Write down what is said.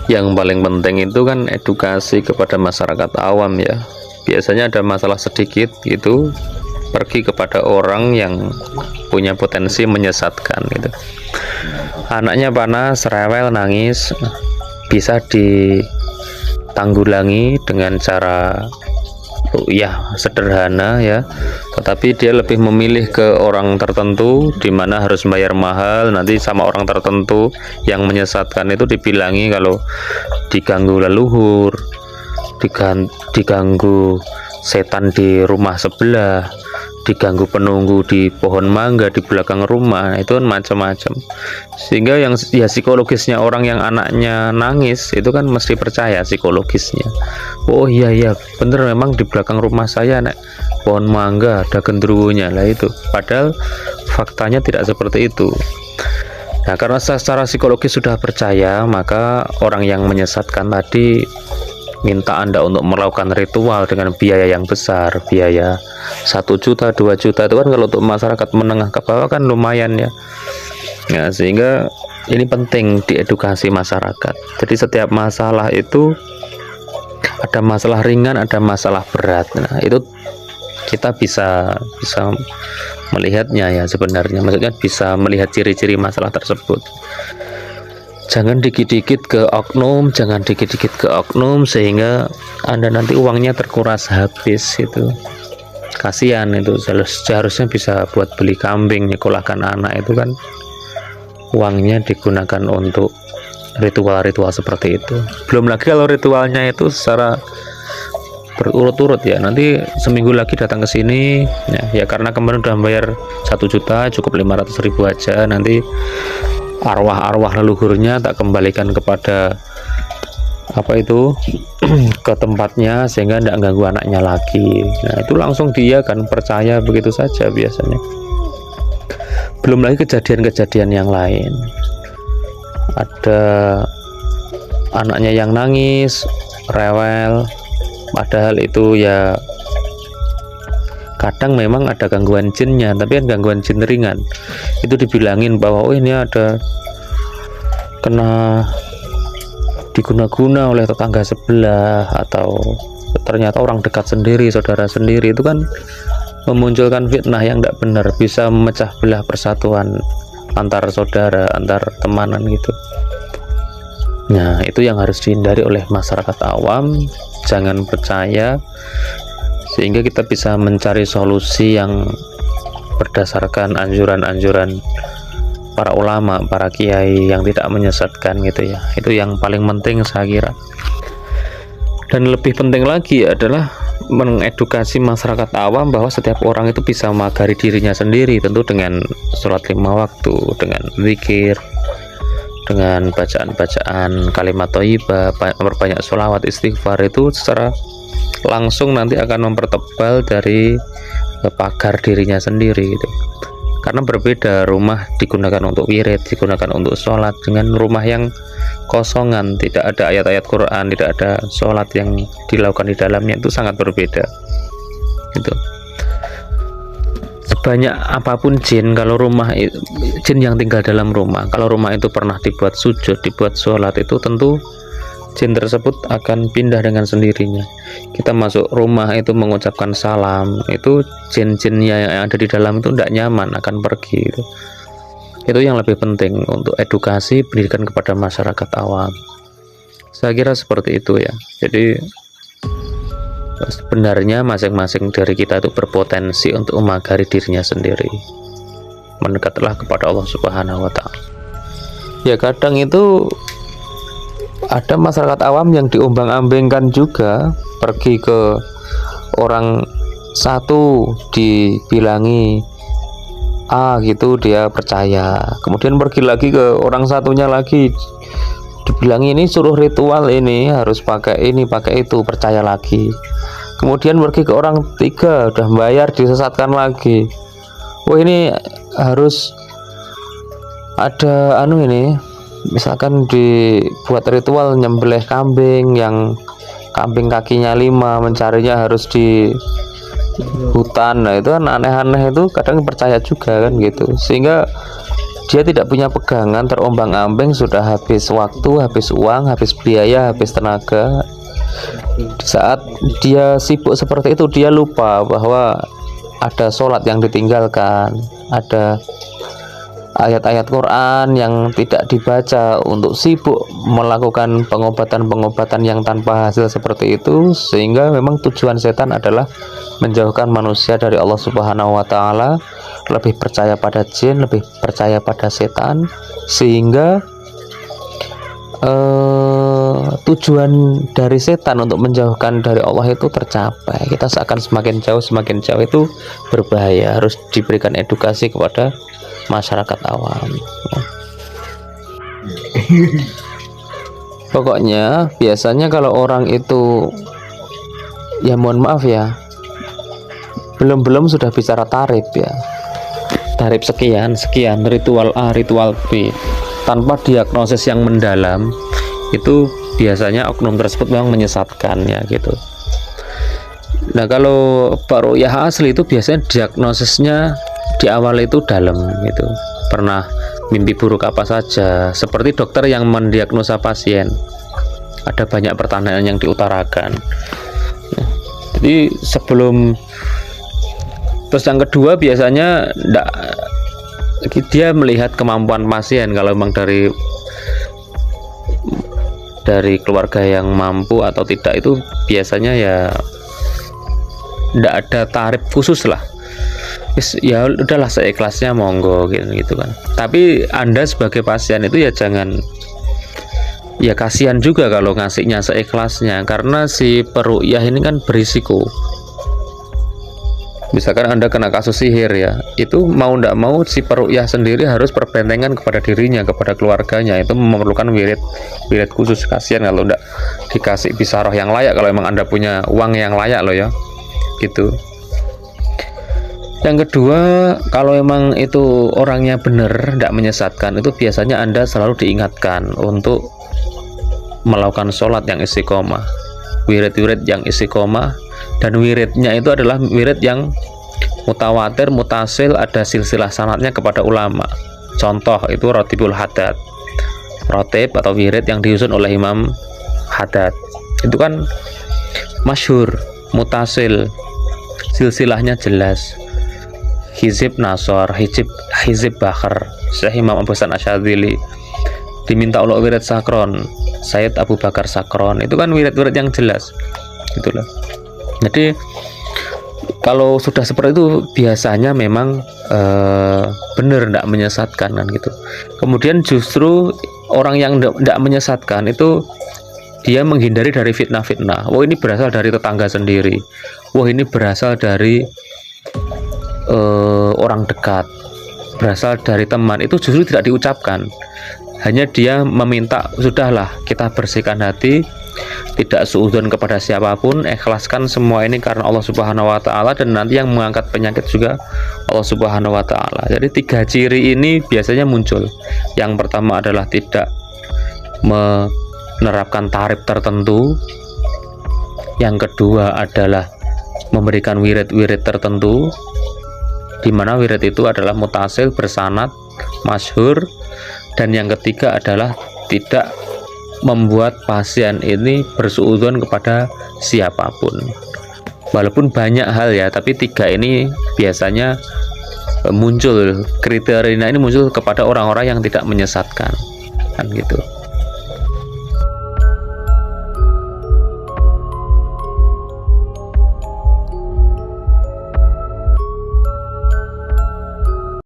Yang paling penting itu kan edukasi kepada masyarakat awam ya. Biasanya ada masalah sedikit gitu, pergi kepada orang yang punya potensi menyesatkan gitu. Anaknya panas, rewel, nangis, bisa ditanggulangi dengan cara ya sederhana ya, tetapi dia lebih memilih ke orang tertentu di mana harus bayar mahal, nanti sama orang tertentu yang menyesatkan itu dibilangi kalau diganggu leluhur, diganggu setan di rumah sebelah, diganggu penunggu di pohon mangga di belakang rumah, itu kan macam-macam. Sehingga yang ya psikologisnya orang yang anaknya nangis itu kan mesti percaya psikologisnya. Oh iya iya bener, memang di belakang rumah saya nek pohon mangga ada genderuwonya lah itu. Padahal faktanya tidak seperti itu. Nah, karena secara psikologis sudah percaya, maka orang yang menyesatkan tadi minta Anda untuk melakukan ritual dengan biaya yang besar, biaya 1 juta, 2 juta, itu kan kalau untuk masyarakat menengah ke bawah kan lumayan ya. Nah, sehingga ini penting diedukasi masyarakat. Jadi setiap masalah itu ada masalah ringan, ada masalah berat. Nah, itu kita bisa melihatnya ya sebenarnya. Maksudnya bisa melihat ciri-ciri masalah tersebut. Jangan dikit-dikit ke oknum, jangan dikit-dikit ke oknum sehingga Anda nanti uangnya terkuras habis itu. Kasihan itu, seharusnya bisa buat beli kambing, nyekolahkan anak, itu kan uangnya digunakan untuk ritual-ritual seperti itu. Belum lagi kalau ritualnya itu secara berurut-urut ya, nanti seminggu lagi datang ke sini ya karena kemarin udah bayar 1 juta, cukup 500.000 aja, nanti arwah-arwah leluhurnya tak kembalikan kepada apa itu ke tempatnya sehingga tidak ganggu anaknya lagi. Nah, itu langsung dia kan percaya begitu saja biasanya. Belum lagi kejadian-kejadian yang lain, ada anaknya yang nangis, rewel, padahal itu ya kadang memang ada gangguan jinnya, tapi kan gangguan jin ringan. Itu dibilangin bahwa oh ini ada kena diguna-guna oleh tetangga sebelah, atau ternyata orang dekat sendiri, saudara sendiri, itu kan memunculkan fitnah yang tidak benar, bisa memecah belah persatuan antar saudara, antar temanan gitu. Nah, itu yang harus dihindari oleh masyarakat awam. Jangan percaya, sehingga kita bisa mencari solusi yang berdasarkan anjuran-anjuran para ulama, para kiai yang tidak menyesatkan gitu ya. Itu yang paling penting saya kira. Dan lebih penting lagi adalah mengedukasi masyarakat awam bahwa setiap orang itu bisa memagari dirinya sendiri, tentu dengan sholat 5 waktu, dengan zikir, dengan bacaan-bacaan kalimat thayyibah, memperbanyak sholawat, istighfar, itu secara langsung nanti akan mempertebal dari pagar dirinya sendiri gitu. Karena berbeda rumah digunakan untuk wirid, digunakan untuk sholat, dengan rumah yang kosongan, tidak ada ayat-ayat Quran, tidak ada sholat yang dilakukan di dalamnya, itu sangat berbeda gitu. Sebanyak apapun jin, kalau rumah jin yang tinggal dalam rumah, kalau rumah itu pernah dibuat sujud, dibuat sholat, itu tentu jin tersebut akan pindah dengan sendirinya. Kita masuk rumah itu mengucapkan salam, itu jin-jinnya yang ada di dalam itu tidak nyaman, akan pergi itu. Itu yang lebih penting untuk edukasi pendidikan kepada masyarakat awam. Saya kira seperti itu ya. Jadi sebenarnya masing-masing dari kita itu berpotensi untuk memagari dirinya sendiri. Mendekatlah kepada Allah Subhanahu wa Ta'ala. Ya kadang itu ada masyarakat awam yang diombang-ambingkan juga, pergi ke orang satu dibilangi A gitu, dia percaya, kemudian pergi lagi ke orang satunya lagi dibilangi ini suruh ritual, ini harus pakai ini pakai itu, percaya lagi, kemudian pergi ke orang tiga, udah bayar, disesatkan lagi. Oh ini harus ada ini, misalkan dibuat ritual nyembelih kambing yang kambing kakinya 5, mencarinya harus di hutan. Nah itu kan aneh-aneh, itu kadang percaya juga kan gitu, sehingga dia tidak punya pegangan, terombang-ambing, sudah habis waktu, habis uang, habis biaya, habis tenaga. Saat dia sibuk seperti itu, dia lupa bahwa ada sholat yang ditinggalkan, ada ayat-ayat Quran yang tidak dibaca, untuk sibuk melakukan pengobatan-pengobatan yang tanpa hasil seperti itu. Sehingga memang tujuan setan adalah menjauhkan manusia dari Allah Subhanahu wa Ta'ala, lebih percaya pada jin, lebih percaya pada setan, sehingga tujuan dari setan untuk menjauhkan dari Allah itu tercapai. Kita seakan semakin jauh itu berbahaya. Harus diberikan edukasi kepada masyarakat awam. Pokoknya biasanya kalau orang itu, ya mohon maaf ya, belum sudah bicara tarif ya, tarif sekian ritual A, ritual B, tanpa diagnosis yang mendalam, itu biasanya oknum tersebut memang menyesatkan ya gitu. Nah, kalau Ruqyah asli itu biasanya diagnosisnya di awal itu dalam, itu pernah mimpi buruk apa saja, seperti dokter yang mendiagnosa pasien, ada banyak pertanyaan yang diutarakan. Jadi sebelum, terus yang kedua biasanya dia melihat kemampuan pasien. Kalau memang dari keluarga yang mampu atau tidak, itu biasanya ya tidak ada tarif khusus lah, ya udahlah seikhlasnya monggo gitu kan. Tapi Anda sebagai pasien itu ya jangan, ya kasihan juga kalau ngasihnya seikhlasnya, karena si peruqyah ini kan berisiko. Misalkan Anda kena kasus sihir ya, itu mau tidak mau si peruqyah sendiri harus berbentengan kepada dirinya, kepada keluarganya. Itu memerlukan wirid khusus. Kasihan kalau tidak dikasih bisaroh yang layak, kalau memang Anda punya uang yang layak loh ya gitu. Yang kedua, kalau memang itu orangnya benar, tidak menyesatkan, itu biasanya Anda selalu diingatkan untuk melakukan sholat yang istiqomah, wirid yang istiqomah, dan wiridnya itu adalah wirid yang mutawatir, mutasil, ada silsilah sanadnya kepada ulama. Contoh itu Rotibul Haddad, rotib atau wirid yang disusun oleh Imam Haddad, itu kan masyhur, mutasil, silsilahnya jelas. Hizib Nasor, Hizib Bakar, Syekh Imam Abu Hasan Asyadzili. Diminta oleh wirid Sakron, Sayyid Abu Bakar Sakron. Itu kan wirid-wirid yang jelas itulah. Jadi kalau sudah seperti itu biasanya memang benar, tidak menyesatkan kan gitu. Kemudian justru orang yang tidak menyesatkan itu dia menghindari dari fitnah-fitnah. Wah, ini berasal dari tetangga sendiri, wah ini berasal dari orang dekat, berasal dari teman. Itu justru tidak diucapkan, hanya dia meminta, sudahlah kita bersihkan hati, tidak suudzon kepada siapapun, ikhlaskan semua ini karena Allah Subhanahu wa Ta'ala, dan nanti yang mengangkat penyakit juga Allah Subhanahu wa Ta'ala. Jadi 3 ciri ini biasanya muncul. Yang pertama adalah tidak menerapkan tarif tertentu. Yang kedua adalah memberikan wirid-wirid tertentu, di mana wirid itu adalah mutasil, bersanad, masyhur. Dan yang ketiga adalah tidak membuat pasien ini bersuudzon kepada siapapun. Walaupun banyak hal ya, tapi 3 ini biasanya muncul, kriteria ini muncul kepada orang-orang yang tidak menyesatkan kan gitu.